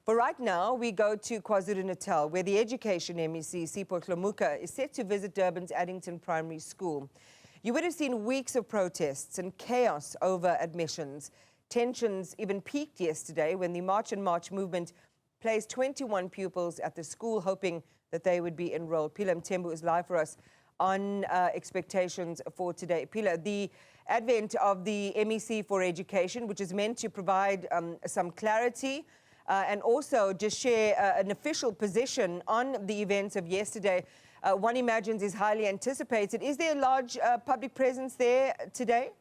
But right now, we go to KwaZulu-Natal, where the Education MEC, Sipho Hlomuka, is set to visit Durban's Addington Primary School. You would have seen weeks of protests and chaos over admissions. Tensions even peaked yesterday when the March and March movement placed 21 pupils at the school, hoping that they would be enrolled. Mthembu is live for us on expectations for today. Phila, the advent of the MEC for Education, which is meant to provide some clarity and also just share an official position on the events of yesterday, one imagines is highly anticipated. Is there a large public presence there today?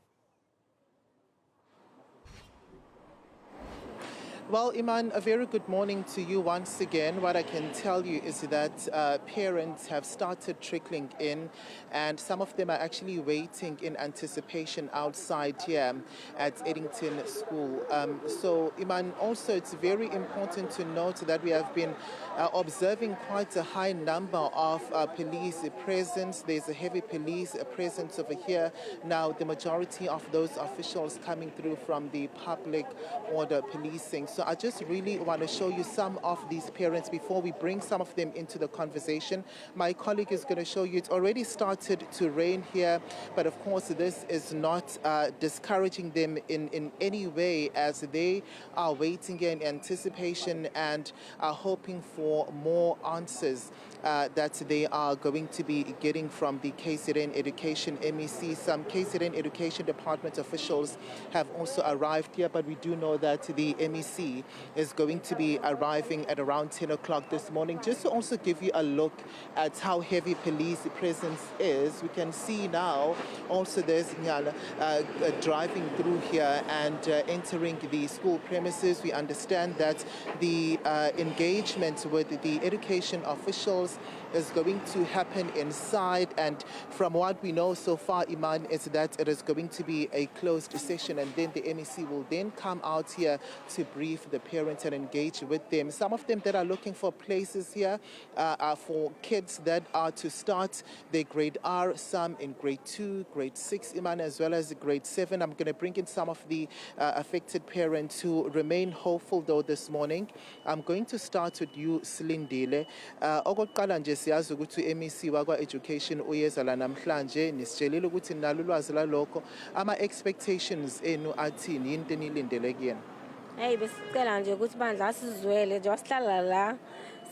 Well, Iman, a very good morning to you once again. What I can tell you is that parents have started trickling in, and some of them are actually waiting in anticipation outside here at Addington School. So, Iman, also it's very important to note that we have been observing quite a high number of police presence. There's a heavy police presence over here. Now, the majority of those officials coming through from the public order policing. So I just really want to show you some of these parents before we bring some of them into the conversation. My colleague is going to show you it's already started to rain here, but of course this is not discouraging them in any way, as they are waiting in anticipation and are hoping for more answers that they are going to be getting from the KZN Education MEC. Some KZN Education Department officials have also arrived here, but we do know that the MEC is going to be arriving at around 10 o'clock this morning. Just to also give you a look at how heavy police presence is, we can see now also there's driving through here and entering the school premises. We understand that the engagement with the education officials is going to happen inside, and from what we know so far, Iman, is that it is going to be a closed session, and then the MEC will then come out here to brief the parents and engage with them. Some of them that are looking for places here are for kids that are to start their grade R, some in grade 2, grade 6, Iman, as well as grade 7. I'm going to bring in some of the affected parents who remain hopeful though this morning. I'm going to start with you, Slindile. Okokuqala nje siyazi ukuthi MEC wakwa education uyeza la namhlanje nisitshelile ukuthi nalo ulwazi lalokho ama expectations enu athini into enilindele kuyena. Hey, besicela nje ukuthi bandla asizwele nje wasihlala la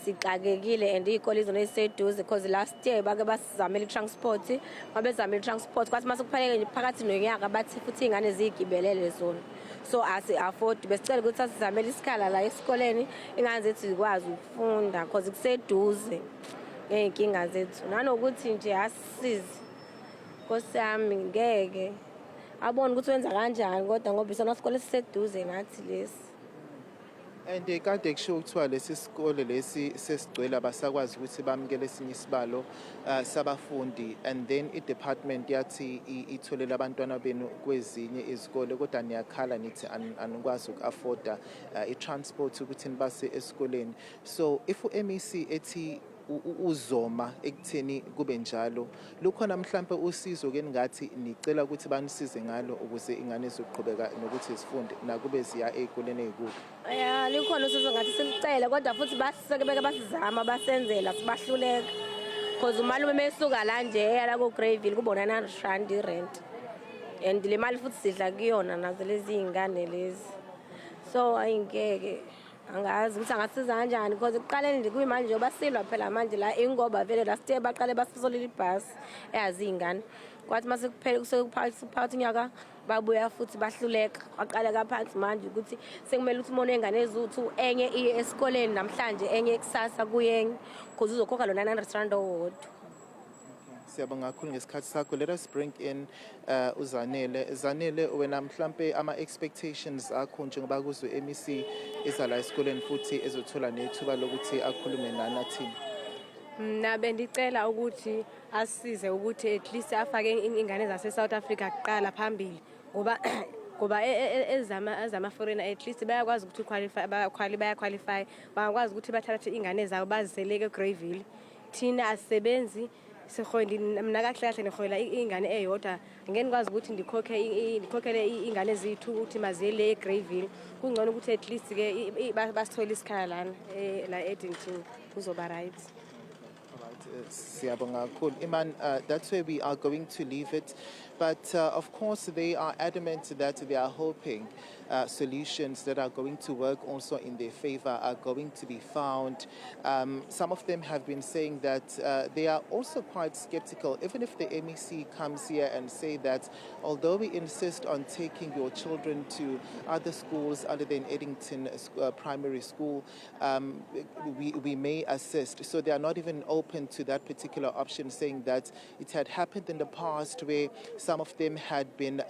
sixakekile and izikole izona eziseduze because last year bake basizamela transport babezamela transport kwathi mase kuphakeke nje phakathi nonyaka bathi futhi ingane zigibelele zona. So asi-afford besicela ukuthi asizamele isikhala la esikoleni ingane zethu zikwazi ukufunda because kuseduze ngey'nkinga zethu nanokuthi nje asisize Nkosi yami ngeke abone ukuthi wenza kanjani kodwa ngoba isona isikole esiseduze nathi lesi. And kade kusho kuthiwa lesi sikole lesi sesigcwele abasakwazi ukuthi bamukele esinye isibalo sabafundi, and then i-department yathi itholele abantwana benu kwezinye izikole kodwa niyakhala nithi anikwazi uku-afforda i-transport ukuthi nibase esikoleni. So if u-MEC ethi uzoma ekutheni kube njalo, lukhona mhlambe usizo ke ngathi nicela ukuthi banisize ngalo ukuze ingane zoqhubeka nokuthi zifunde nakube ziya ezikoleni ezikulu? Yeah, likhona usizo ngathi silicela kodwa futhi basiseke beke basizama basenzela sibahluleka because umalume mesuka la nje yala ku Greyville kubona 900 rand rent and le mali futhi sidla kuyona nazo lezi ingane lezi. So ayingeke angazi ukuthi angasiza kanjani because ekuqaleni nje kuyimanje nje basilwa phela manje la ingoba vele last year baqale basisolele ibhasi eyazi ingane kwathi mase kuphela sekuphakathi unyaka babuya futhi bahluleka aqale kaphansi manje ukuthi sekumele ukuthi umuntu engane ezuthu enye iye esikoleni namhlanje enye kusasa kuyenye because uzokhokha lo 900 rand owodwa. Siyabonga kakhulu ngesikhathi sakho. Let us bring in uZanele. Zanele, wena mhlambe ama expectations akho njengoba kuzwe MEC ezala esikoleni futhi ezothola nethuba lokuthi akhulume nani athini? Mina bendicela ukuthi asisize ukuthi at least afake ingane zase South Africa kuqala phambili ngoba ezama foreigner at least bayakwazi ukuthi bayaqqualify bangakwazi ukuthi bathathe ingane zabo baziseleke eGreyville. Thina asisebenzi mina kahle kahle ngiholela ingane eyodwa ngeke ngikwazi ukuthi ndikhokhele ingane ezithu ukuthi maziye eGreyville kungcono ukuthi at least ke basithole isikhala lana la Addington kuzoba right. Siyabonga kakhulu. Iman, that's where we are going to leave it. But of course, they are adamant that they are hoping solutions that are going to work also in their favor are going to be found. Some of them have been saying that they are also quite skeptical, even if the MEC comes here and say that although we insist on taking your children to other schools other than Addington Primary School, we may assist. So they are not even open to that particular option, saying that it had happened in the past where some of them had been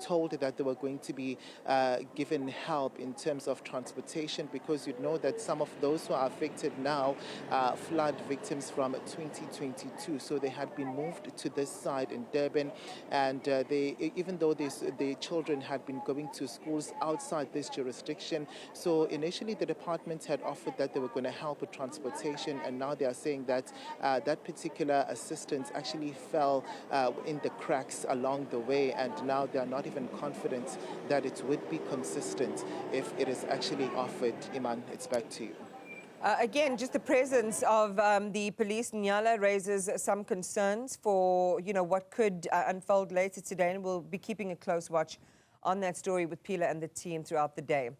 told that they were going to be given help in terms of transportation, because you know that some of those who are affected now are flood victims from 2022. So they had been moved to this side in Durban, and even though the children had been going to schools outside this jurisdiction, so initially the department had offered that they were going to help with transportation, and now they are saying that that particular assistance actually fell in the cracks along the way, and now they are not even confident that it would be consistent if it is actually offered. Iman, it's back to you. Again, just the presence of the police, Nyala, raises some concerns for, what could unfold later today, and we'll be keeping a close watch on that story with Phila and the team throughout the day.